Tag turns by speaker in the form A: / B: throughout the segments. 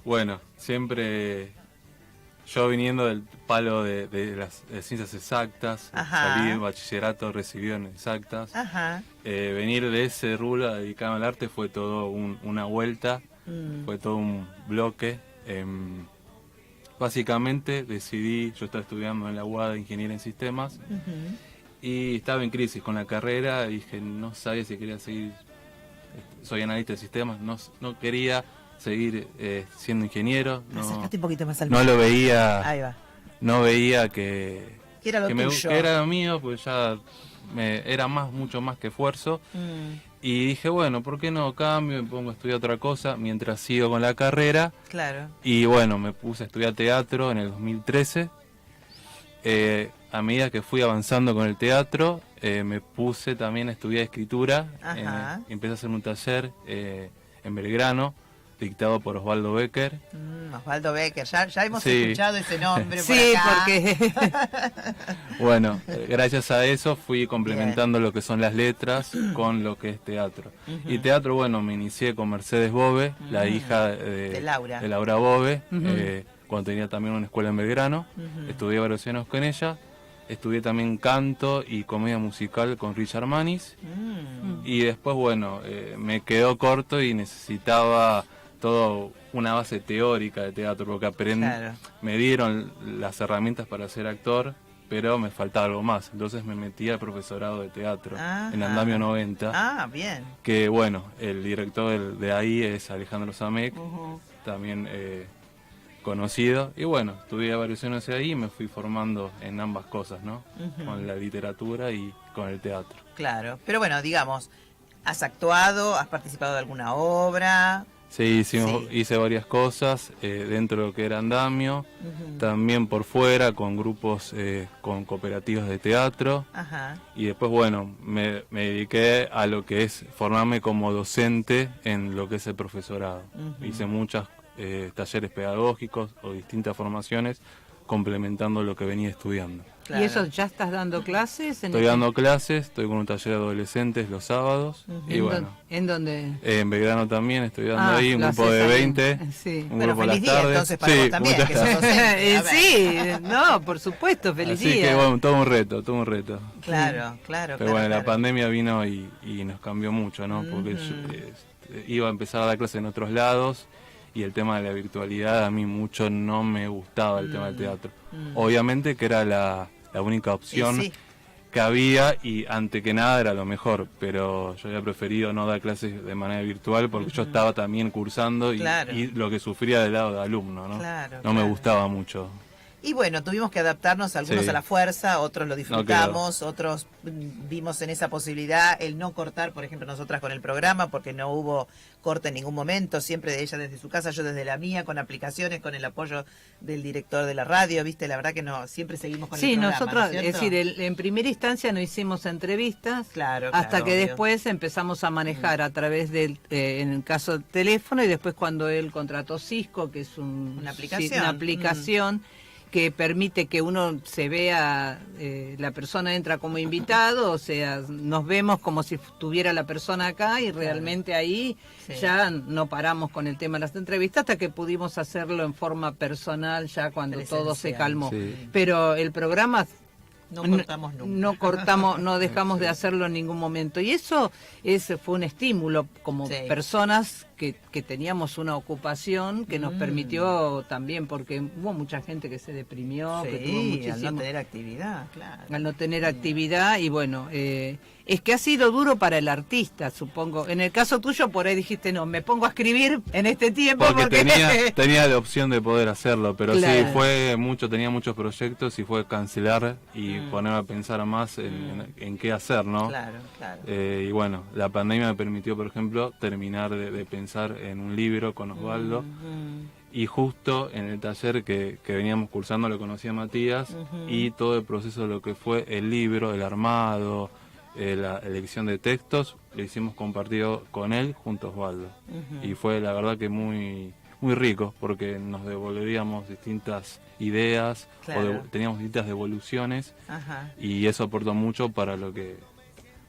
A: Bueno, siempre yo viniendo del palo de las ciencias exactas,
B: Ajá.
A: salí en bachillerato recibido en exactas,
B: Ajá.
A: venir de ese rubro a dedicarme al arte fue todo una vuelta, fue todo un bloque. Básicamente decidí, yo estaba estudiando en la UAD de Ingeniería en Sistemas
B: Ujú.
A: y estaba en crisis con la carrera y dije, no sabía si quería seguir, soy analista de sistemas, no quería seguir siendo ingeniero,
B: Acércate un poquito más al
A: no lo
B: micrófono.
A: veía,
B: Ahí va.
A: no veía que,
B: ¿Qué era lo tuyo?
A: que era lo mío, pues ya era mucho más que esfuerzo. Y dije, bueno, ¿por qué no cambio? Me pongo a estudiar otra cosa mientras sigo con la carrera.
B: Claro.
A: Y bueno, me puse a estudiar teatro en el 2013. A medida que fui avanzando con el teatro, me puse también a estudiar escritura.
B: Ajá.
A: Empecé a hacer un taller en Belgrano, dictado por Osvaldo Becker.
B: Osvaldo Becker, ya hemos
A: Sí.
B: escuchado ese nombre por
C: Sí,
B: acá.
C: porque
A: Bueno, gracias a eso fui complementando lo que son las letras con lo que es teatro. Y teatro, bueno, me inicié con Mercedes Bove, la hija
B: De Laura.
A: de Laura Bove, cuando tenía también una escuela en Belgrano. Estudié varios años con ella. Estudié también canto y comedia musical con Richard Manis. Y después, bueno, me quedó corto y necesitaba todo una base teórica de teatro, porque
B: Claro.
A: me dieron las herramientas para ser actor, pero me faltaba algo más. Entonces me metí al profesorado de teatro en
B: Ajá.
A: Andamio 90,
B: Ah, bien.
A: que bueno, el director de ahí es Alejandro Samek, también conocido. Y bueno, estudié varios años ahí y me fui formando en ambas cosas, ¿no? Con la literatura y con el teatro.
B: Claro. Pero bueno, digamos, ¿has actuado? ¿Has participado de alguna obra?
A: Sí,
B: Sí.
A: hice varias cosas dentro de lo que era Andamio, también por fuera con grupos, con cooperativas de teatro.
B: Ajá.
A: Y después, bueno, me dediqué a lo que es formarme como docente en lo que es el profesorado. Hice muchos talleres pedagógicos o distintas formaciones complementando lo que venía estudiando.
B: Claro.
C: ¿Y eso ya estás dando clases?
A: Estoy dando clases, estoy con un taller de adolescentes los sábados. Y bueno,
C: ¿En dónde?
A: en Belgrano también estoy dando ahí un
C: lo
A: grupo de
C: haces ahí.
A: 20.
C: Sí.
A: Un
B: Bueno,
A: grupo a
B: feliz
A: las
B: día
A: tardes.
B: entonces para
A: Sí,
B: vos también,
A: muchas
B: que sos
A: gracias.
B: docente. A ver.
C: Sí, no, por supuesto, feliz
A: Así
C: día.
A: que bueno, todo un reto, todo un reto.
B: Claro, claro.
A: Pero bueno, la
B: claro.
A: pandemia vino y nos cambió mucho, ¿no? Porque yo, iba a empezar a dar clases en otros lados y el tema de la virtualidad a mí mucho no me gustaba el tema del teatro. Obviamente que era la única opción
B: Sí.
A: que había y ante que nada era lo mejor, pero yo había preferido no dar clases de manera virtual porque yo estaba también cursando
B: Claro.
A: y lo que sufría del lado de alumno, ¿no?
B: Claro,
A: no me
B: claro.
A: gustaba mucho.
B: Y bueno, tuvimos que adaptarnos, algunos
A: Sí.
B: a la fuerza, otros lo disfrutamos, otros vimos en esa posibilidad el no cortar, por ejemplo, nosotras con el programa, porque no hubo corte en ningún momento, siempre de ella desde su casa, yo desde la mía, con aplicaciones, con el apoyo del director de la radio, ¿viste? La verdad que no, siempre seguimos con el
C: Sí,
B: programa,
C: nosotros,
B: ¿no es
C: es
B: cierto?
C: decir, en primera instancia no hicimos entrevistas,
B: Claro,
C: hasta
B: claro,
C: que
B: obvio.
C: después empezamos a manejar a través del, en el caso del teléfono, y después cuando él contrató Cisco, que es
B: Una aplicación.
C: una aplicación que permite que uno se vea, la persona entra como invitado, o sea, nos vemos como si estuviera la persona acá y realmente ahí
B: Sí.
C: ya no paramos con el tema de las entrevistas hasta que pudimos hacerlo en forma personal ya cuando todo se
B: Presencial.
C: calmó.
A: Sí.
C: Pero el programa
B: No cortamos nunca.
C: no cortamos, no dejamos de hacerlo en ningún momento. Y eso fue un estímulo como
B: Sí.
C: personas que teníamos una ocupación que nos permitió también, porque hubo mucha gente que se deprimió, que tuvo
B: Sí,
C: muchísimo...
B: al no tener actividad, claro.
C: al no tener actividad y bueno, es que ha sido duro para el artista, supongo. En el caso tuyo por ahí dijiste, no, me pongo a escribir en este tiempo
A: Porque
C: porque...
A: tenía la opción de poder hacerlo, pero
C: Claro.
A: sí, tenía muchos proyectos y fue cancelar y ponerme a pensar más en qué hacer, ¿no?
B: Claro, claro.
A: Y bueno, la pandemia me permitió, por ejemplo, terminar de pensar en un libro con Osvaldo. Y justo en el taller que veníamos cursando lo conocí a Matías y todo el proceso de lo que fue el libro, el armado, la elección de textos, lo hicimos compartido con él junto a Osvaldo. Y fue la verdad que muy rico porque nos devolvíamos distintas ideas,
B: Claro.
A: teníamos distintas devoluciones
B: Ajá.
A: y eso aportó mucho para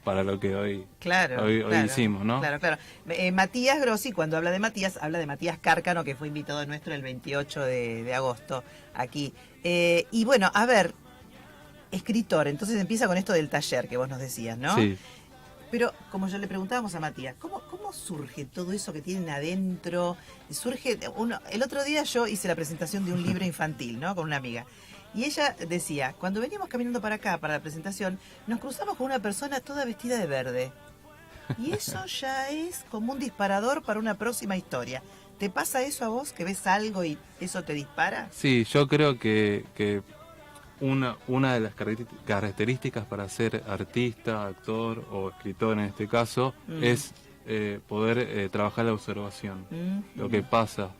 A: para lo que hoy
B: Claro,
A: hicimos, ¿no?
B: Claro. Matías Grossi, cuando habla de Matías Cárcano, que fue invitado nuestro el 28 de agosto aquí. Y bueno, a ver, escritor, entonces empieza con esto del taller que vos nos decías, ¿no?
A: Sí.
B: Pero como yo le preguntábamos a Matías, ¿cómo surge todo eso que tienen adentro? El otro día yo hice la presentación de un libro infantil, ¿no? Con una amiga. Y ella decía, cuando veníamos caminando para acá, para la presentación, nos cruzamos con una persona toda vestida de verde. Y eso ya es como un disparador para una próxima historia. ¿Te pasa eso a vos, que ves algo y eso te dispara?
A: Sí, yo creo que una de las características para ser artista, actor o escritor en este caso es poder trabajar la observación. Lo que pasa,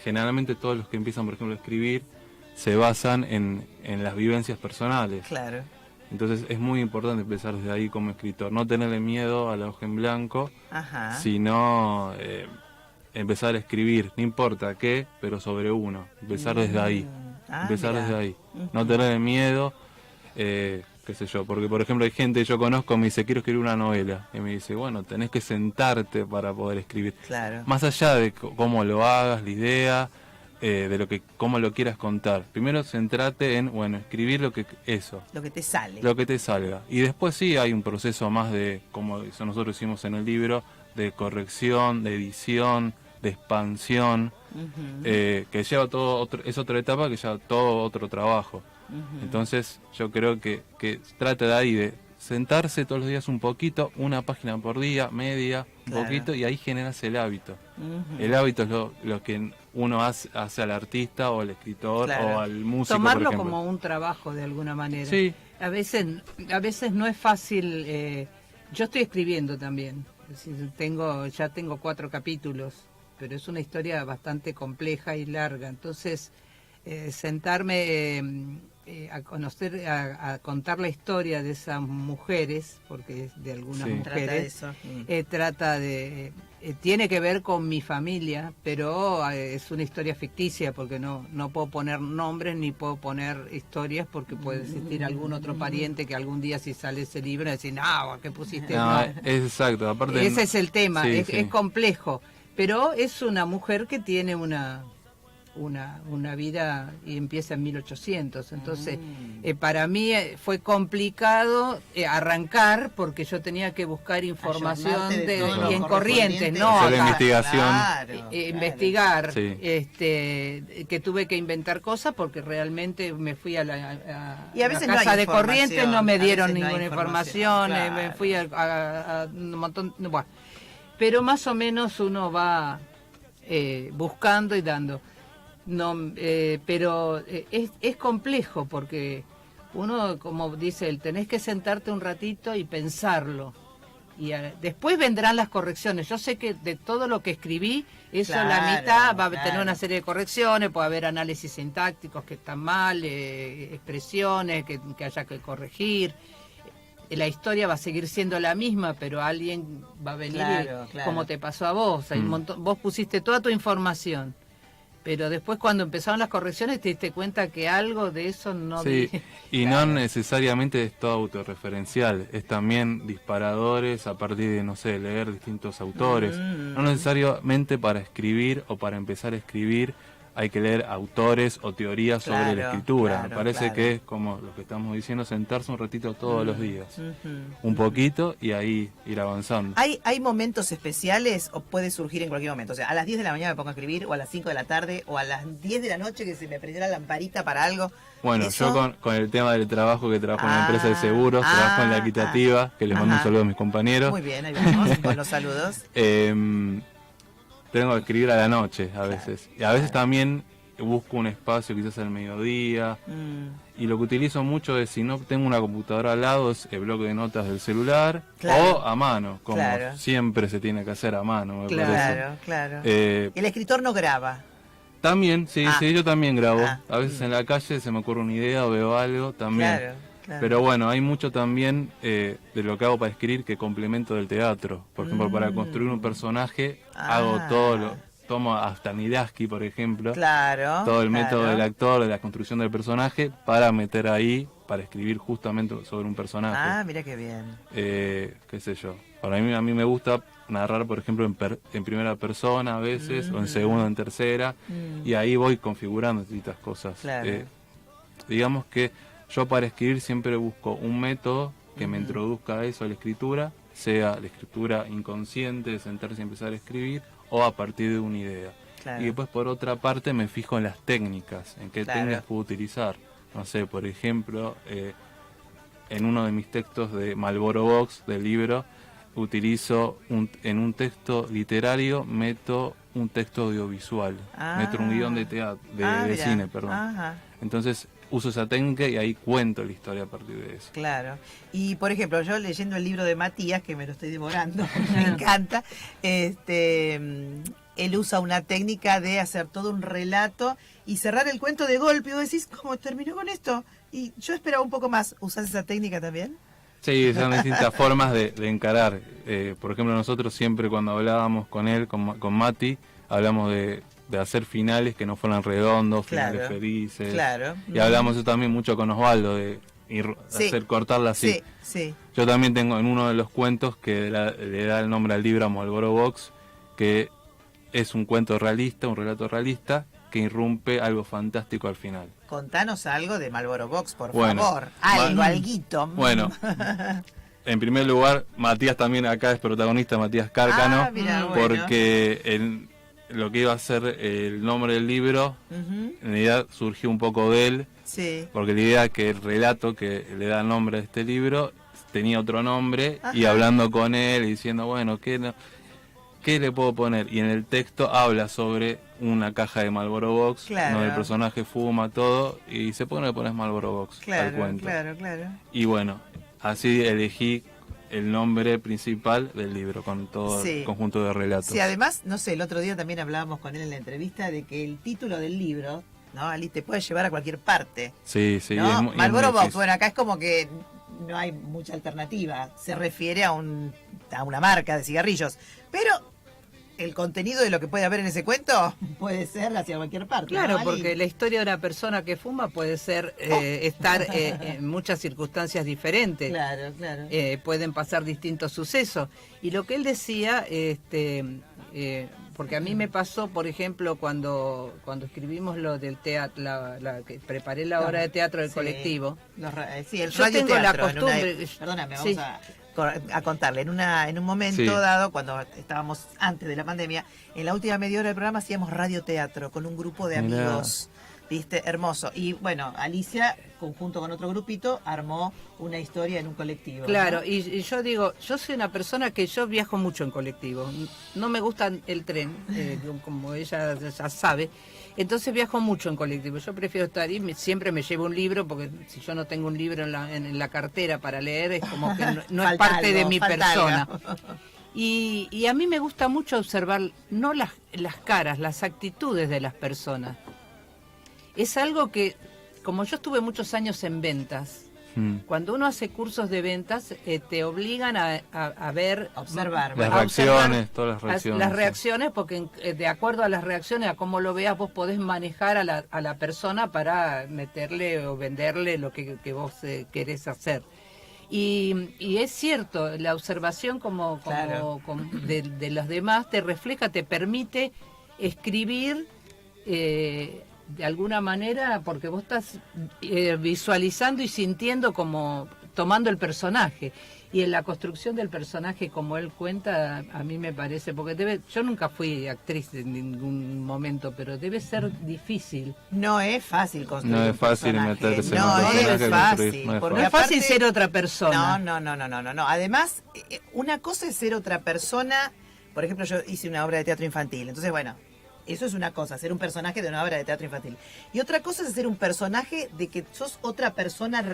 A: generalmente todos los que empiezan, por ejemplo, a escribir se basan en las vivencias personales.
B: Claro.
A: Entonces es muy importante empezar desde ahí como escritor, no tenerle miedo a la hoja en blanco, sino empezar a escribir, no importa qué, pero sobre uno, empezar desde ahí. Desde ahí, no tener miedo, qué sé yo, porque por ejemplo hay gente que yo conozco me dice quiero escribir una novela y me dice bueno, tenés que sentarte para poder escribir, más allá de cómo lo hagas, la idea, de cómo lo quieras contar, primero centrate en escribir lo que te salga, y después sí hay un proceso más de, como nosotros hicimos en el libro, de corrección, de edición, de expansión, que lleva es otra etapa que lleva todo otro trabajo. Entonces yo creo que trata de ahí de sentarse todos los días un poquito, una página por día, media, un poquito, y ahí generas el hábito. El hábito es lo que uno hace al artista o al escritor o al músico.
C: Tomarlo
A: por ejemplo,
C: como un trabajo de alguna manera.
A: Sí.
C: A veces no es fácil. Yo estoy escribiendo también. Es decir, ya tengo 4 capítulos, pero es una historia bastante compleja y larga. Entonces, sentarme a conocer, a contar la historia de esas mujeres, porque es de algunas mujeres, trata de tiene que ver con mi familia, pero es una historia ficticia, porque no puedo poner nombres ni puedo poner historias, porque puede existir algún otro pariente que algún día, si sale ese libro, decir, no, ¿qué pusiste?
A: No, exacto, aparte
C: ese es el tema,
A: sí,
C: es complejo, pero es una mujer que tiene una vida y empieza en 1800. Entonces, para mí fue complicado arrancar, porque yo tenía que buscar información y en Corrientes, no
A: hacer investigación.
C: Investigar, que tuve que inventar cosas, porque realmente me fui a la casa de Corrientes, no me dieron ninguna información, me fui a un montón, bueno, pero más o menos uno va buscando y dando. Pero es complejo, porque uno, como dice él, tenés que sentarte un ratito y pensarlo, y después vendrán las correcciones. Yo sé que de todo lo que escribí, la mitad va a tener una serie de correcciones, puede haber análisis sintácticos que están mal, expresiones que haya que corregir. La historia va a seguir siendo la misma, pero alguien va a venir, como te pasó a vos. Hay un montón, vos pusiste toda tu información, pero después, cuando empezaron las correcciones, te diste cuenta que algo de eso no...
A: Sí, y no necesariamente es todo autorreferencial, es también disparadores a partir de, no sé, leer distintos autores. No necesariamente para escribir o para empezar a escribir hay que leer autores o teorías sobre la escritura. Me parece que es como lo que estamos diciendo, sentarse un ratito todos los días, un poquito, y ahí ir avanzando.
B: ¿Hay momentos especiales o puede surgir en cualquier momento? O sea, a las 10 de la mañana me pongo a escribir, o a las 5 de la tarde, o a las 10 de la noche que se me prendió la lamparita para algo.
A: Bueno,
B: ¿eso?
A: yo con el tema del trabajo, que trabajo en la empresa de seguros, trabajo en la equitativa, que les mando un saludo a mis compañeros.
B: Muy bien, ahí vamos con los saludos.
A: Tengo que escribir a la noche a veces. Y a veces también busco un espacio, quizás al mediodía. Y lo que utilizo mucho es, si no tengo una computadora al lado, es el bloque de notas del celular, o a mano, como siempre se tiene que hacer a mano, me parece.
B: Claro. El escritor no graba.
A: También, sí, yo también grabo. A veces en la calle se me ocurre una idea o veo algo, también.
B: Claro.
A: Pero bueno, hay mucho también de lo que hago para escribir que complemento del teatro. Por ejemplo, para construir un personaje hago todo tomo a Stanislavski, por ejemplo,
B: Claro.
A: todo el método del actor, de la construcción del personaje, para meter ahí, para escribir justamente sobre un personaje.
B: Ah, mira qué bien.
A: Qué sé yo. Para mí, a mí me gusta narrar, por ejemplo, en primera persona a veces, o en segunda, en tercera, y ahí voy configurando distintas cosas.
B: Claro.
A: Digamos que yo para escribir siempre busco un método que me introduzca a eso, a la escritura, sea la escritura inconsciente, de sentarse y empezar a escribir, o a partir de una idea.
B: Claro.
A: Y después, por otra parte, me fijo en las técnicas, en qué técnicas puedo utilizar. No sé, por ejemplo, en uno de mis textos de Marlboro Box, del libro, utilizo en un texto literario, meto un texto audiovisual, meto un guión de teatro, de cine, perdón.
B: Ajá.
A: Entonces uso esa técnica y ahí cuento la historia a partir de eso.
B: Claro. Y por ejemplo, yo leyendo el libro de Matías, que me lo estoy devorando, me encanta, él usa una técnica de hacer todo un relato y cerrar el cuento de golpe. Y vos decís, ¿cómo terminó con esto? Y yo esperaba un poco más. ¿Usás esa técnica también?
A: Sí, son distintas formas de encarar. Por ejemplo, nosotros siempre cuando hablábamos con él, con Mati, hablamos de hacer finales que no fueran redondos, finales felices.
B: Claro.
A: Y hablamos eso también mucho con Osvaldo, de hacer cortarla así.
B: Sí, sí.
A: Yo también tengo en uno de los cuentos que le da el nombre al libro Marlboro Box, que es un cuento realista, un relato realista, que irrumpe algo fantástico al final.
B: Contanos algo de Marlboro Box, por
A: Bueno,
B: favor. Alguito.
A: Bueno, en primer lugar, Matías también acá es protagonista, Matías Cárcano,
B: mira,
A: porque lo que iba a ser el nombre del libro, en realidad surgió un poco de él, porque la idea que el relato que le da el nombre a este libro tenía otro nombre, y hablando con él y diciendo, bueno, ¿qué le puedo poner? Y en el texto habla sobre una caja de Marlboro Box, donde el personaje fuma todo, y se pone, le pones Marlboro Box al cuento.
B: Claro.
A: Y bueno, así elegí el nombre principal del libro, con todo el conjunto de relatos.
B: Sí, además, no sé, el otro día también hablábamos con él en la entrevista de que el título del libro, ¿no, Ali? Te puede llevar a cualquier parte.
A: Sí,
B: ¿no? Marlboro Box, bueno, acá es como que no hay mucha alternativa. Se refiere a una marca de cigarrillos. Pero el contenido de lo que puede haber en ese cuento puede ser hacia cualquier parte.
C: Claro,
B: ¿no,
C: porque la historia de una persona que fuma puede ser estar en muchas circunstancias diferentes.
B: Claro.
C: Pueden pasar distintos sucesos. Y lo que él decía, porque a mí me pasó, por ejemplo, cuando escribimos lo del teatro, que preparé la obra de teatro del colectivo.
B: El
C: yo tengo la costumbre.
B: Perdóname, vamos a contarle. En un momento dado, cuando estábamos antes de la pandemia, en la última media hora del programa hacíamos radioteatro con un grupo de amigos. ¿Viste? Hermoso. Y bueno, Alicia, conjunto con otro grupito, armó una historia en un colectivo.
C: Claro,
B: ¿no?
C: y yo digo, yo soy una persona que yo viajo mucho en colectivo. No me gusta el tren, como ella ya sabe. Entonces viajo mucho en colectivo. Yo prefiero estar ahí, siempre me llevo un libro, porque si yo no tengo un libro en la cartera para leer, es como que no es parte de mi persona. Y a mí me gusta mucho observar, no las caras, las actitudes de las personas. Es algo que, como yo estuve muchos años en ventas, cuando uno hace cursos de ventas, te obligan a ver,
B: observar,
A: las reacciones, todas las reacciones.
C: Las reacciones, porque de acuerdo a las reacciones, a cómo lo veas, vos podés manejar a la persona para meterle o venderle lo que vos querés hacer. Y es cierto, la observación como de los demás te refleja, te permite escribir de alguna manera, porque vos estás visualizando y sintiendo, como tomando el personaje. Y en la construcción del personaje, como él cuenta, a mí me parece, porque yo nunca fui actriz en ningún momento, pero debe ser difícil.
B: No es fácil construir.
A: No es fácil meterse en un
B: personaje.
A: No es fácil.
C: No es fácil ser otra persona.
B: No. Además, una cosa es ser otra persona. Por ejemplo, yo hice una obra de teatro infantil. Entonces, bueno, eso es una cosa, ser un personaje de una obra de teatro infantil. Y otra cosa es ser un personaje de que sos otra persona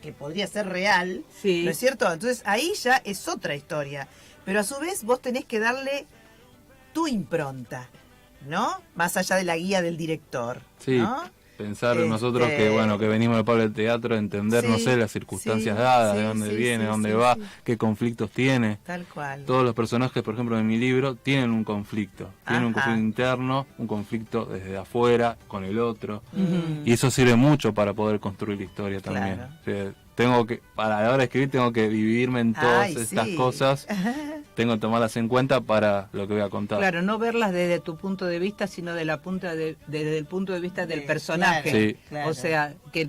B: que podría ser real, ¿no es cierto? Entonces ahí ya es otra historia. Pero a su vez vos tenés que darle tu impronta, ¿no? Más allá de la guía del director,
A: sí,
B: ¿no?
A: pensar nosotros que bueno, que venimos del palo del teatro, entender, no sé, las circunstancias dadas, de dónde viene, dónde va, qué conflictos tiene.
B: Tal cual.
A: Todos los personajes, por ejemplo, en mi libro, tienen un conflicto. Tienen un conflicto interno, un conflicto desde afuera, con el otro. Y eso sirve mucho para poder construir la historia también. O sea, tengo que, para la hora de escribir, tengo que dividirme en todas estas cosas. Tengo que tomarlas en cuenta para lo que voy a contar.
C: Claro, no verlas desde tu punto de vista, sino desde el punto de vista del personaje.
A: Sí.
B: Claro.
C: O sea, que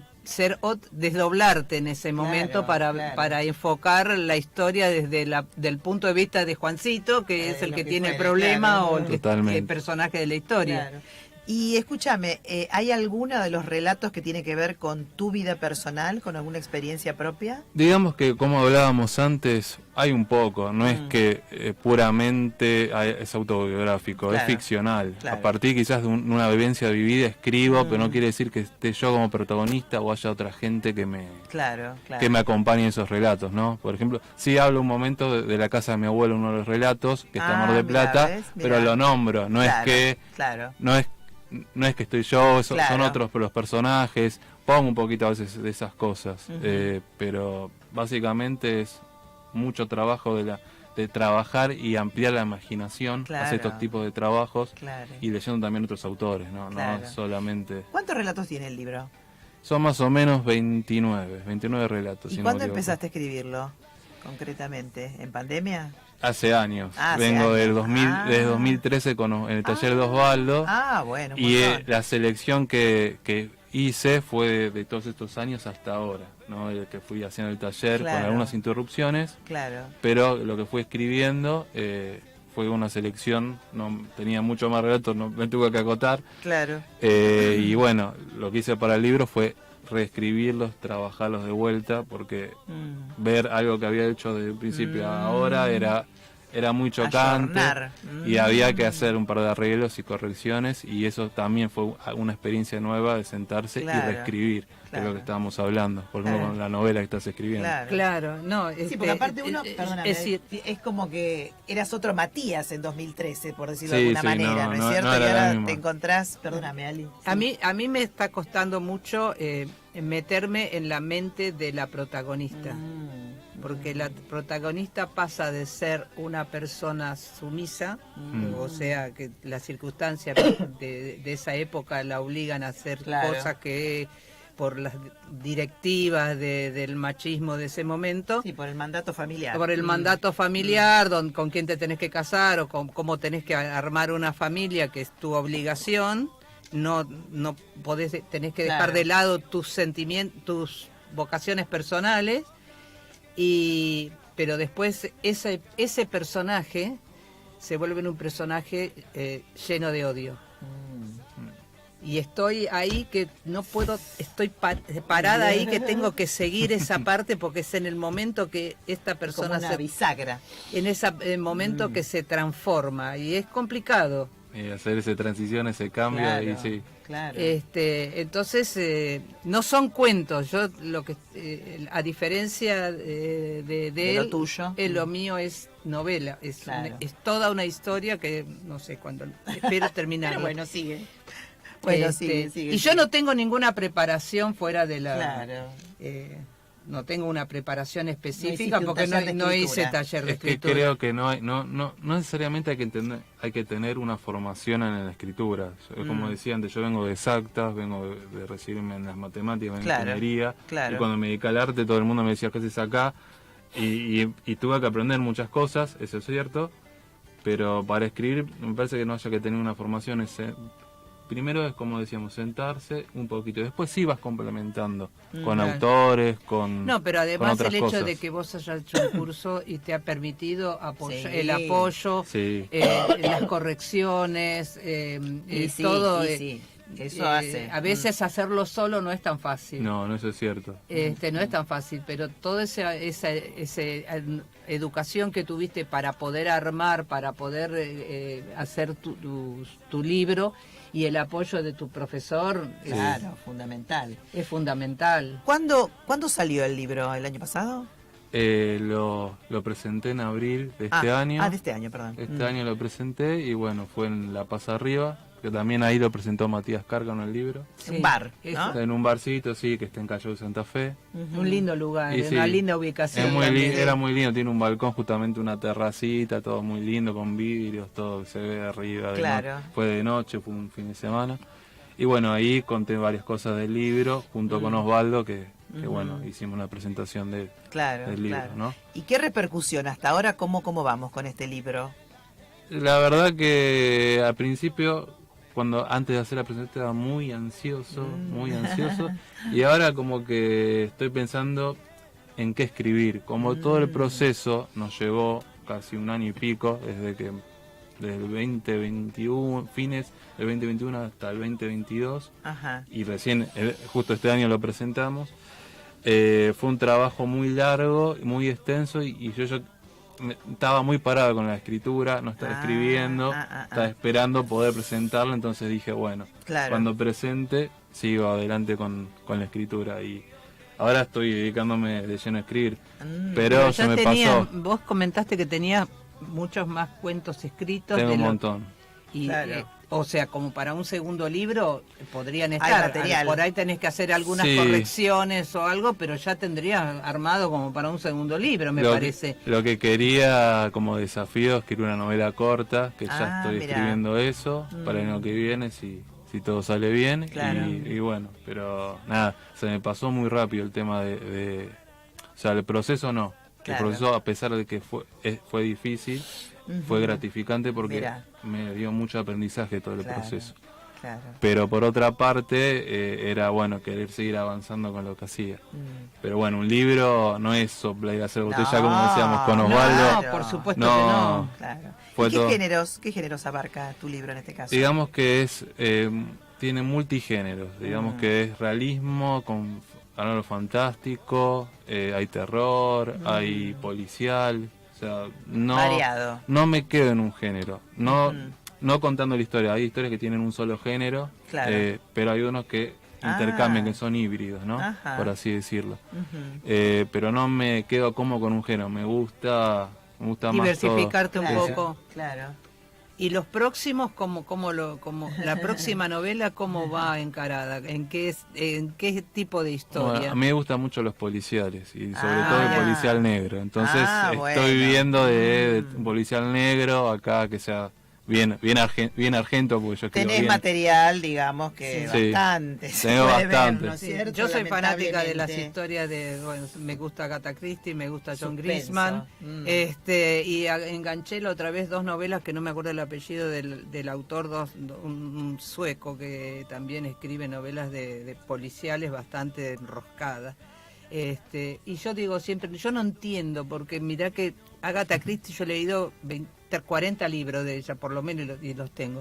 C: desdoblarte en ese momento para enfocar la historia desde del punto de vista de Juancito, que es el que tiene el problema, o el personaje de la historia.
B: Claro. Y escúchame, ¿hay alguno de los relatos que tiene que ver con tu vida personal, con alguna experiencia propia?
A: Digamos que, como hablábamos antes, hay un poco, no es que puramente es autobiográfico, es ficcional. A partir quizás de una vivencia vivida escribo, pero no quiere decir que esté yo como protagonista o haya otra gente que me acompañe en esos relatos, ¿no? Por ejemplo, sí hablo un momento de la casa de mi abuelo, uno de los relatos, que está en Mar del Plata, pero lo nombro, no es que no es que estoy yo, son otros los personajes, pongo un poquito a veces de esas cosas, pero básicamente es mucho trabajo de trabajar y ampliar la imaginación, hacer estos tipos de trabajos y leyendo también otros autores, no solamente...
B: ¿Cuántos relatos tiene el libro?
A: Son más o menos 29 relatos.
B: ¿Y cuándo empezaste a escribirlo concretamente? ¿En pandemia?
A: Hace años. Vengo desde 2013 en el taller de Osvaldo.
B: Bueno.
A: Y la selección que hice fue de todos estos años hasta ahora, ¿no? El que fui haciendo el taller con algunas interrupciones. Pero lo que fui escribiendo fue una selección, no tenía mucho más relatos, no me tuve que acotar. Y bueno, lo que hice para el libro fue reescribirlos, trabajarlos de vuelta, porque ver algo que había hecho desde el principio a ahora era muy chocante y había que hacer un par de arreglos y correcciones, y eso también fue una experiencia nueva de sentarse y reescribir, de lo que estábamos hablando, por ejemplo, la novela que estás escribiendo.
B: Sí, porque aparte uno, perdóname, es como que eras otro Matías en 2013, por decirlo de alguna manera, ¿no es cierto? Y ahora te encontrás, perdóname, Ali.
C: A mí me está costando mucho meterme en la mente de la protagonista. Porque la protagonista pasa de ser una persona sumisa, o sea, que las circunstancias de esa época la obligan a hacer cosas que por las directivas del machismo de ese momento.
B: Sí, por el mandato familiar.
C: Por el mandato familiar, con quién te tenés que casar o cómo tenés que armar una familia, que es tu obligación. No tenés que dejar de lado tus sentimientos, tus vocaciones personales. Pero después ese personaje se vuelve en un personaje lleno de odio. Y estoy ahí que no puedo, estoy parada ahí que tengo que seguir esa parte, porque es en el momento que esta persona
B: como una bisagra.
C: En ese momento que se transforma, y es complicado.
A: Hacer esa transición, ese cambio, y sí.
C: Entonces no son cuentos. Yo lo que a diferencia de él,
B: lo tuyo,
C: lo mío es novela, es toda una historia que no sé cuándo espero terminar.
B: Bueno, sigue. Sigue.
C: Y yo no tengo ninguna preparación fuera de la no tengo una preparación específica, porque no hice taller de escritura.
A: Es que creo que no necesariamente hay que tener una formación en la escritura. Como decía antes, yo vengo de exactas, vengo de recibirme en las matemáticas, en ingeniería, y cuando me dediqué al arte todo el mundo me decía, ¿qué haces acá? Y tuve que aprender muchas cosas, eso es cierto, pero para escribir me parece que no haya que tener una formación. Primero es, como decíamos, sentarse un poquito, después sí vas complementando con autores, con
C: No, pero además el hecho
A: cosas.
C: de que vos hayas hecho un curso y te ha permitido el apoyo, las correcciones, todo.
B: Eso hace.
C: A veces hacerlo solo no es tan fácil.
A: No, eso es cierto.
C: No es tan fácil, pero toda esa educación que tuviste para poder armar, para poder hacer tu libro, y el apoyo de tu profesor
B: fundamental.
C: Es fundamental.
B: ¿Cuándo salió el libro? ¿El año pasado?
A: Lo presenté en abril de este año.
B: De este año, perdón.
A: Este año lo presenté y bueno, fue en La Paz Arriba, que también ahí lo presentó Matías Cárcano el libro.
B: Un bar, ¿no?
C: Eso.
A: En un barcito, sí, que está en Callao de Santa Fe.
C: Un lindo lugar,
A: Y
C: una
A: sí,
C: linda ubicación.
A: Es muy
C: también.
A: era muy lindo, tiene un balcón, justamente una terracita, todo muy lindo, con vidrios, todo que se ve arriba.
B: Claro.
A: Fue de noche, fue un fin de semana. Y bueno, ahí conté varias cosas del libro, junto con Osvaldo, que bueno, hicimos una presentación del libro,
B: claro.
A: ¿no?
B: ¿Y qué repercusión hasta ahora? ¿Cómo vamos con este libro?
A: La verdad que al principio, antes de hacer la presentación, estaba muy ansioso, y ahora como que estoy pensando en qué escribir. Como todo el proceso nos llevó casi un año y pico, desde el 2021, fines del 2021 hasta el 2022,
B: Ajá.
A: y recién, justo este año lo presentamos. Fue un trabajo muy largo, muy extenso, y yo estaba muy parado con la escritura, no estaba escribiendo, estaba esperando poder presentarlo, entonces dije, bueno, cuando presente sigo adelante con la escritura, y ahora estoy dedicándome de lleno a escribir, pero se me pasó.
C: Vos comentaste que tenías muchos más cuentos escritos.
A: Tengo un montón.
C: Y,
B: Claro.
C: o sea, como para un segundo libro podrían
B: Hay
C: estar.
B: material.
C: Por ahí tenés que hacer algunas
A: Sí.
C: correcciones o algo, pero ya tendrías armado como para un segundo libro, me parece.
A: Lo que quería como desafío es escribir una novela corta, que ya estoy
B: mirá.
A: escribiendo eso para el año que viene, si todo sale bien.
B: Claro.
A: Y bueno, pero nada, se me pasó muy rápido el tema o sea, el proceso no.
B: Claro.
A: El proceso, a pesar de que fue difícil, fue gratificante porque
B: Mirá.
A: me dio mucho aprendizaje todo el
B: Claro.
A: proceso.
B: Claro.
A: Pero por otra parte, era bueno querer seguir avanzando con lo que hacía. Pero bueno, un libro no es soplar y hacer botella, como decíamos con Osvaldo.
C: No, por supuesto
A: No.
C: que no.
B: Claro.
A: Fue
B: ¿Y
A: todo.
B: qué géneros abarca tu libro en este caso?
A: Digamos que tiene multigéneros, digamos que es realismo con algo fantástico, hay terror, hay policial, o sea,
B: Variado.
A: no me quedo en un género, no contando la historia, hay historias que tienen un solo género,
B: Claro.
A: pero hay unos que intercambian, que son híbridos, ¿no?
B: Ajá.
A: Por así decirlo. Pero no me quedo como con un género, me gusta más todo.
C: Diversificarte un
B: Claro.
C: poco.
B: Claro.
C: ¿Y los próximos, como la próxima novela, cómo va encarada? ¿En qué tipo de historia?
A: Bueno, a mí me gustan mucho los policiales y sobre
B: Ah,
A: todo el
B: ya.
A: policial negro. Entonces estoy
B: bueno.
A: viendo de un policial negro acá que sea bien argento, porque yo escribo
B: Tenés
A: bien.
B: material, digamos, que
A: Sí.
B: bastante. se
A: Tengo
B: puede ver,
A: bastante.
B: ¿no es
C: Sí,
B: cierto?
C: yo soy fanática de las
B: Lamentablemente.
C: historias me gusta Agatha Christie, me gusta John
B: Suspenso.
C: Grisham, y enganché la otra vez 2 novelas que no me acuerdo el apellido del autor, un sueco que también escribe novelas de policiales bastante enroscadas. Y yo digo siempre, yo no entiendo, porque mirá que Agatha Christie yo he leído 40 libros de ella, por lo menos, y los tengo.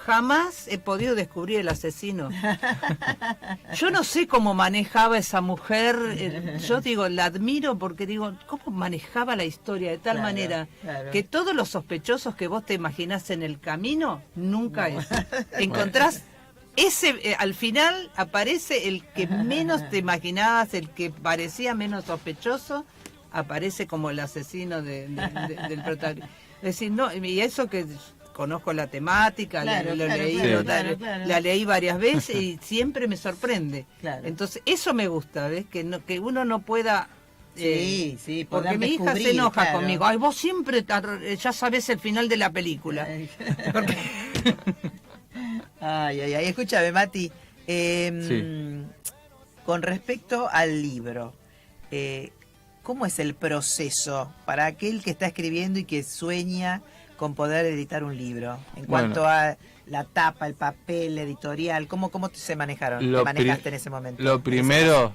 C: Jamás he podido descubrir el asesino. Yo no sé cómo manejaba esa mujer. Yo digo, la admiro porque digo, ¿cómo manejaba la historia de tal
B: Claro,
C: manera
B: claro.
C: que todos los sospechosos que vos te imaginás en el camino, nunca es? Encontrás al final aparece el que menos te imaginabas, el que parecía menos sospechoso, aparece como el asesino del protagonista. Es decir, no, y eso que conozco la temática,
B: Claro,
C: lo
B: claro,
C: leí,
B: claro, claro.
C: la leí varias veces y siempre me sorprende.
B: Claro.
C: Entonces, eso me gusta, ¿ves? Que uno no pueda...
B: Sí,
C: porque
B: poder
C: mi hija
B: descubrir,
C: se enoja
B: claro.
C: conmigo. Ay, vos siempre ya sabés el final de la película. Porque-
B: Ay, escúchame, Mati. Con respecto al libro, ¿cómo es el proceso para aquel que está escribiendo y que sueña con poder editar un libro? En cuanto a la tapa, el papel, la editorial, ¿cómo se manejaron? ¿Te manejaste en ese momento?
A: Lo primero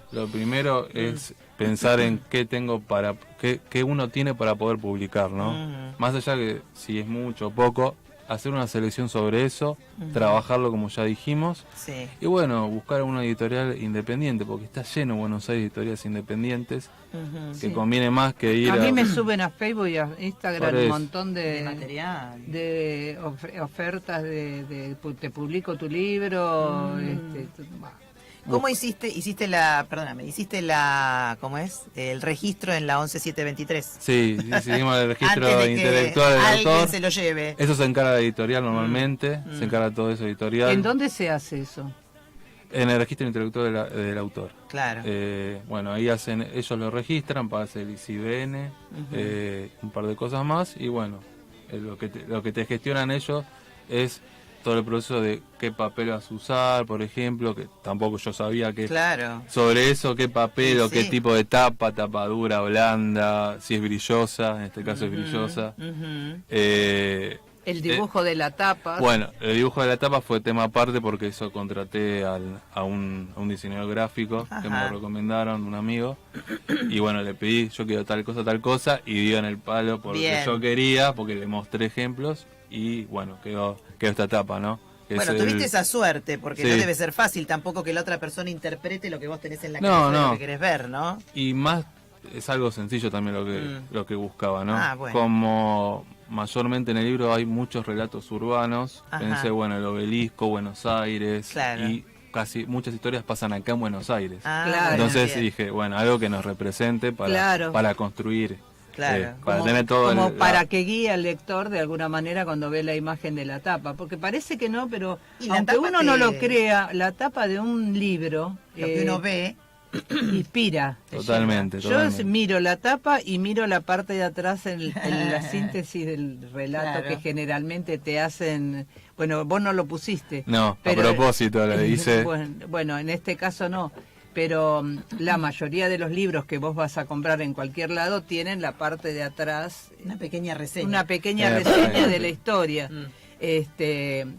A: es pensar en qué tengo qué uno tiene para poder publicar, ¿no? Más allá que si es mucho o poco, hacer una selección sobre eso, trabajarlo como ya dijimos,
B: Sí.
A: y bueno, buscar una editorial independiente, porque está lleno Buenos Aires de editoriales independientes, que conviene más que ir
C: a mí me suben a Facebook y a Instagram
A: Por
C: un
A: eso.
C: montón
B: De material.
C: ofertas te publico tu libro,
B: ¿Cómo hiciste ¿cómo es? El registro en la 11723.
A: Sí, hicimos el registro
B: Antes de
A: intelectual
B: que
A: del
B: alguien
A: autor.
B: se lo lleve.
A: Eso se encarga la editorial normalmente, se encarga todo eso editorial.
C: ¿En dónde se hace eso?
A: En el registro intelectual del autor.
B: Claro.
A: Bueno, ahí ellos lo registran, pasa el ICBN, un par de cosas más, y bueno, lo que te gestionan ellos es todo el proceso de qué papel vas a usar, por ejemplo, que tampoco yo sabía que
B: Claro.
A: sobre eso, qué papel o qué
B: Sí.
A: tipo de tapa dura, blanda, si es brillosa, en este caso es brillosa.
C: El dibujo de la tapa.
A: Bueno, el dibujo de la tapa fue tema aparte porque eso contraté a un diseñador gráfico que me
B: Ajá.
A: lo recomendaron, un amigo, y bueno, le pedí, yo quiero tal cosa, y dio en el palo porque
B: Bien.
A: yo quería, porque le mostré ejemplos, y bueno, quedó esta tapa, ¿no? Que
B: Bueno,
A: es
B: tuviste esa suerte, porque
A: Sí.
B: no debe ser fácil tampoco que la otra persona interprete lo que vos tenés en la
A: No,
B: cabeza,
A: no.
B: lo que querés ver, ¿no?
A: Y más, es algo sencillo también lo que buscaba, ¿no?
B: Ah, bueno.
A: Como mayormente en el libro hay muchos relatos urbanos,
B: Ajá.
A: pensé, bueno, el Obelisco, Buenos Aires,
B: Claro.
A: y casi muchas historias pasan acá en Buenos Aires.
B: Ah,
C: Claro.
A: Entonces
B: bien.
A: dije, bueno, algo que nos represente
C: Claro.
A: para construir,
B: Claro.
A: para
C: Como-
A: tener todo
C: como
A: el-
C: para
A: la-
C: que guíe al lector de alguna manera cuando ve la imagen de la tapa, porque parece que no, pero
B: Y la
C: aunque
B: tapa
C: uno no lo crea, la tapa de un libro
B: Lo que uno ve,
C: inspira. te
A: Totalmente,
C: lleva.
A: totalmente.
C: Yo miro la tapa y miro la parte de atrás en la síntesis del relato
B: Claro.
C: que generalmente te hacen. Bueno, vos no lo pusiste.
A: No,
C: pero-
A: a propósito lo hice.
C: Bueno, en este caso no. Pero la mayoría de los libros que vos vas a comprar en cualquier lado tienen la parte de atrás
B: una pequeña reseña.
C: una pequeña
A: Eh,
C: reseña
A: sí.
C: de la historia.
B: Mm.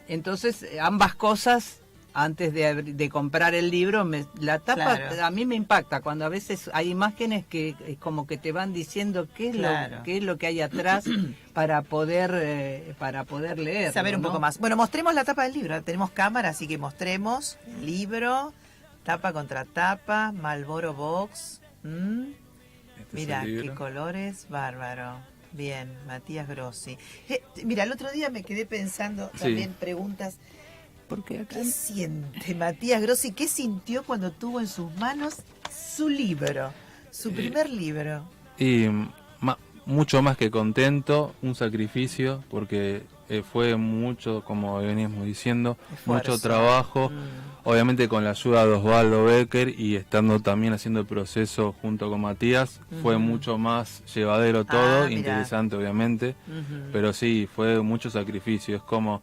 C: Entonces, ambas cosas, antes de comprar el libro, la tapa
B: Claro.
C: a mí me impacta, cuando a veces hay imágenes que como que te van diciendo qué es,
B: Claro.
C: qué es lo que hay atrás para poder leer.
B: Saber un poco más. Bueno, mostremos la tapa del libro. Tenemos cámara, así que mostremos el libro, tapa contra tapa, Marlboro Box.
A: Este es
B: Mira,
A: el
B: qué
A: libro.
B: colores, bárbaro. Bien, Matías Grossi. Mira, el otro día me quedé pensando,
A: Sí.
B: también preguntas,
C: Porque acá
B: ¿qué siente Matías Grossi? ¿Qué sintió cuando tuvo en sus manos su libro, su primer libro?
A: Y mucho más que contento, un sacrificio, porque fue mucho, como veníamos diciendo,
B: Esfuerzo.
A: mucho trabajo, obviamente con la ayuda de Osvaldo Becker y estando también haciendo el proceso junto con Matías, fue mucho más llevadero todo,
B: Ah, mirá.
A: interesante obviamente, pero sí, fue mucho sacrificio, es como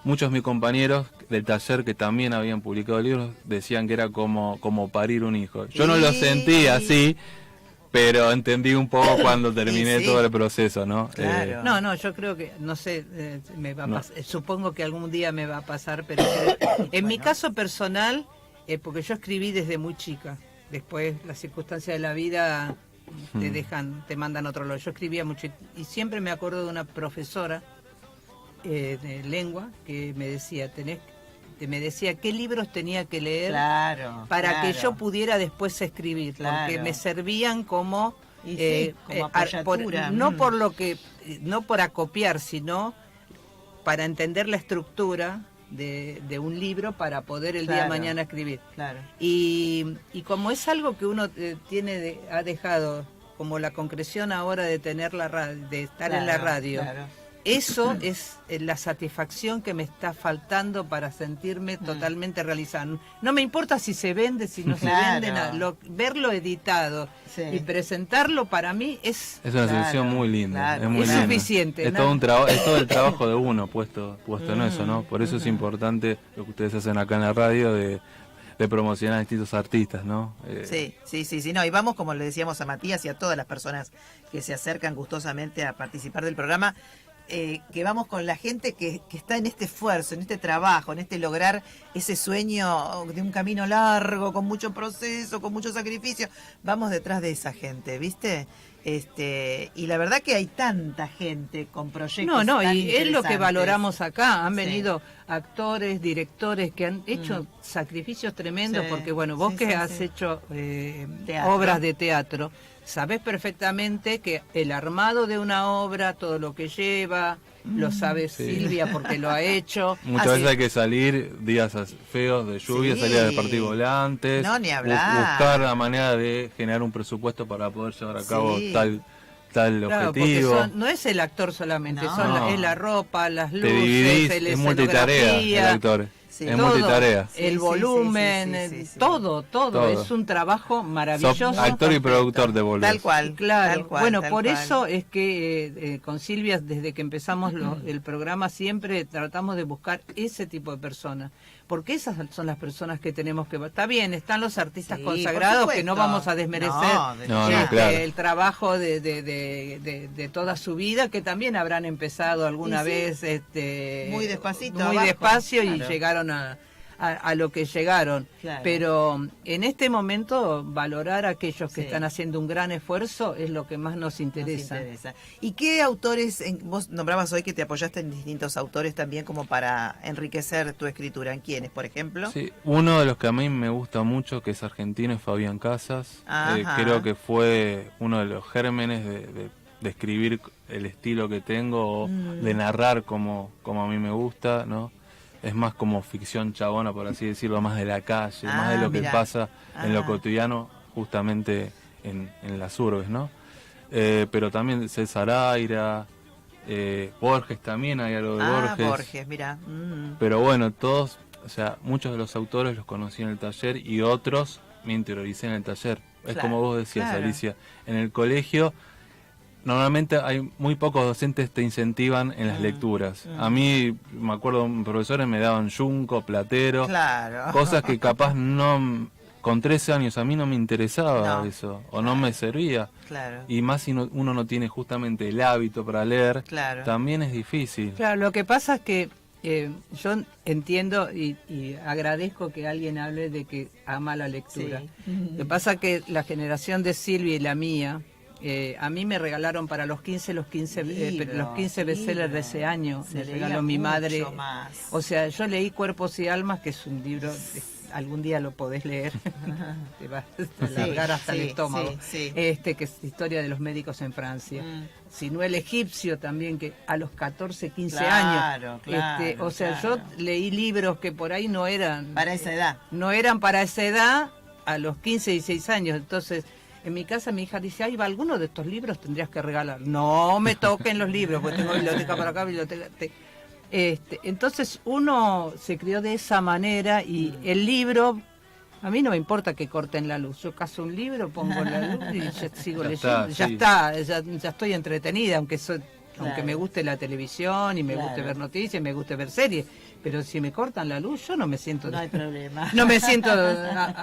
A: muchos de mis compañeros del taller que también habían publicado libros decían que era como parir un hijo. Yo no lo
B: Y-
A: sentí así, pero entendí un poco cuando terminé
B: sí.
A: todo el proceso, ¿no?
B: Claro.
C: No, yo creo que, no sé, me va a
A: No.
C: supongo que algún día me va a pasar, pero en mi caso personal, porque yo escribí desde muy chica, después las circunstancias de la vida te mandan a otro lado. Yo escribía mucho y siempre me acuerdo de una profesora de lengua que me decía, me decía qué libros tenía que leer
B: Claro.
C: para que
B: claro.
C: yo pudiera después escribir,
B: Claro.
C: porque me servían como
B: Y sí, como apoyatura.
C: no por lo que no por acopiar, sino para entender la estructura de un libro para poder el día de
B: Claro.
C: mañana escribir.
B: Claro.
C: Y como es algo que uno ha dejado como la concreción ahora de tener de estar en la
B: Claro,
C: radio.
B: claro.
C: Eso es la satisfacción que me está faltando para sentirme totalmente realizado. No me importa si se vende, si no
B: Claro.
C: se vende, verlo editado
B: Sí.
C: y presentarlo para mí es
A: Es una
B: Claro,
A: sensación muy linda,
B: claro.
A: es muy
C: Es
A: linda.
C: suficiente,
A: Es
C: ¿no?
A: es todo el trabajo de uno puesto en eso, ¿no? Por eso es importante lo que ustedes hacen acá en la radio de promocionar a distintos artistas, ¿no?
B: Sí, no, y vamos, como le decíamos a Matías y a todas las personas que se acercan gustosamente a participar del programa, que vamos con la gente que está en este esfuerzo, en este trabajo, en este lograr ese sueño de un camino largo, con mucho proceso, con mucho sacrificio. Vamos detrás de esa gente, ¿viste? Y la verdad que hay tanta gente con proyectos.
C: No,
B: tan
C: y es lo que
B: interesantes.
C: valoramos acá. Han
B: Sí.
C: venido actores, directores que han hecho sacrificios tremendos,
B: Sí,
C: porque bueno, vos
B: sí,
C: que
B: sí,
C: has
B: sí.
C: hecho
B: Teatro.
C: obras de teatro, sabés perfectamente que el armado de una obra, todo lo que lleva, lo sabe Silvia porque lo ha hecho.
A: Muchas veces hay que salir días feos de lluvia, salir a repartir volantes,
B: no, ni hablar.
A: Buscar la manera de generar un presupuesto para poder llevar a cabo tal objetivo.
C: Porque no es el actor solamente, es la ropa, las luces,
A: te dividís,
C: el
A: es multitarea el actor. Es multitarea.
C: El volumen, todo. Es un trabajo maravilloso.
A: Sos actor y productor de Volvés.
B: Tal cual.
C: Claro.
B: Tal cual,
C: bueno,
B: tal
C: por
B: cual.
C: eso es que con Silvia, desde que empezamos el programa, siempre tratamos de buscar ese tipo de personas. Porque esas son las personas que tenemos que... Está bien, están los artistas consagrados, que no vamos a desmerecer el trabajo de toda su vida, que también habrán empezado alguna vez
B: muy despacito,
C: muy
B: abajo,
C: despacio y llegaron a lo que llegaron.
B: Claro.
C: Pero en este momento valorar a aquellos que están haciendo un gran esfuerzo es lo que más nos interesa.
B: ¿Y qué autores, vos nombrabas hoy que te apoyaste en distintos autores también como para enriquecer tu escritura? ¿En quiénes, por ejemplo?
A: Sí, uno de los que a mí me gusta mucho, que es argentino, es Fabián Casas. Creo que fue uno de los gérmenes de escribir el estilo que tengo, de narrar como a mí me gusta, ¿no? Es más como ficción chabona, por así decirlo, más de la calle, más de lo que pasa en lo cotidiano, justamente en las urbes, ¿no? Pero también César Aira, Borges también, hay algo de
B: Borges, mira.
A: Pero bueno, todos, o sea, muchos de los autores los conocí en el taller y otros me interioricé en el taller. Es como vos decías, Alicia, en el colegio... Normalmente hay muy pocos docentes que te incentivan en las lecturas. A mí, me acuerdo, profesores me daban yunco, platero, cosas que capaz no, con 13 años a mí no me interesaba eso, o no me servía. Y más si uno no tiene justamente el hábito para leer, también es difícil.
C: Claro, lo que pasa es que yo entiendo y agradezco que alguien hable de que ama la lectura. Lo que pasa es que la generación de Silvia y la mía, a mí me regalaron para los 15 bestsellers de ese año. Me regaló mi madre. O sea, yo leí Cuerpos y Almas, que es un libro, algún día lo podés leer, te va a alargar hasta el estómago. Que es historia de los médicos en Francia. Sino el egipcio también, que a los 14, 15 años. O sea, yo leí libros que por ahí no eran
B: para esa edad.
C: No eran para esa edad a los 15, 16 años. Entonces, en mi casa mi hija dice, ay, alguno de estos libros tendrías que regalar. No me toquen los libros, porque tengo biblioteca para acá, biblioteca... Entonces uno se crió de esa manera y el libro, a mí no me importa que corten la luz. Yo caso un libro, pongo la luz y ya sigo leyendo. Ya estoy entretenida, aunque me guste la televisión y me guste ver noticias, me guste ver series. Pero si me cortan la luz, yo no me siento...
B: No hay problema.
C: No me siento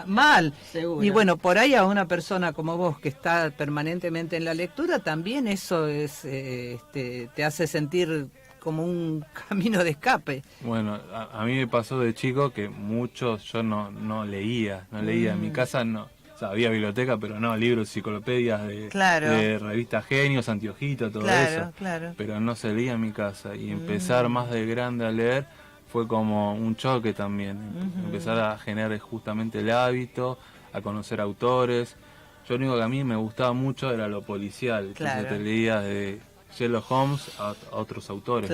C: mal.
B: Seguro.
C: Y bueno, por ahí a una persona como vos, que está permanentemente en la lectura, también eso es te hace sentir como un camino de escape.
A: Bueno, a mí me pasó de chico que yo no leía. En mi casa no... O sea, había biblioteca, pero no, libros, enciclopedias de revistas Genios, Antiojito, todo eso. Pero no se leía en mi casa. Y empezar más de grande a leer fue como un choque también. Empezar a generar justamente el hábito, a conocer autores. Yo lo único que a mí me gustaba mucho era lo policial. Entonces te leía de Sherlock Holmes a otros autores,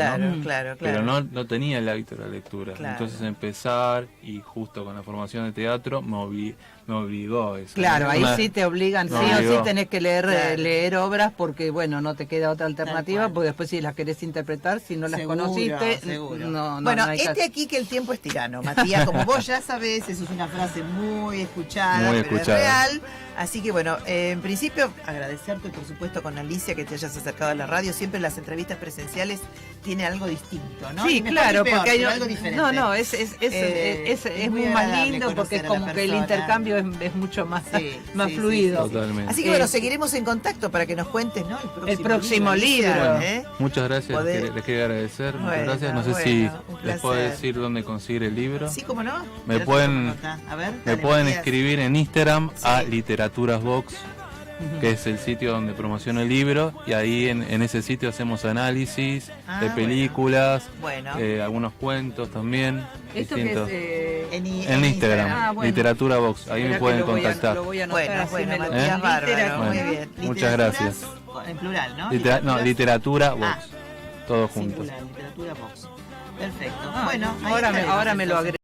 A: pero no tenía el hábito de la lectura. Entonces empezar, y justo con la formación de teatro me obligó a eso.
C: Claro, ahí sí te obligan, sí o sí tenés que leer obras, porque bueno, no te queda otra alternativa, porque después si las querés interpretar, si no las conociste, no
B: bueno,
C: hay caso.
B: aquí que el tiempo es tirano, Matías, como vos ya sabés, eso es una frase muy escuchada, pero es real. Así que bueno, en principio agradecerte por supuesto con Alicia que te hayas acercado a la radio. Siempre las entrevistas presenciales tiene algo distinto, ¿no?
C: Sí, claro, porque hay
B: algo diferente.
C: No, es muy más lindo, porque es como que el intercambio es mucho más fluido.
A: Totalmente.
B: Así que bueno, seguiremos en contacto para que nos cuentes, ¿no?
C: El próximo libro.
A: Muchas gracias, les quiero agradecer. Muchas gracias. No sé si les puedo decir dónde conseguir el libro.
B: Sí, cómo no.
A: Me pueden escribir en Instagram a Literaturasbox, que es el sitio donde promociono el libro, y ahí en ese sitio hacemos análisis de películas, algunos cuentos también.
C: ¿Esto
A: distintos.
C: Que es,
A: en Instagram, Literaturasbox, ahí me pueden contactar.
C: Lo voy a anotar,
B: bueno, Matías, bárbaro, muy bien.
A: Muchas gracias.
B: En plural, ¿no?
A: Literaturasbox. Todo junto.
B: Singular, Literatura Vox. Perfecto. Bueno,
C: ahora me lo agrego.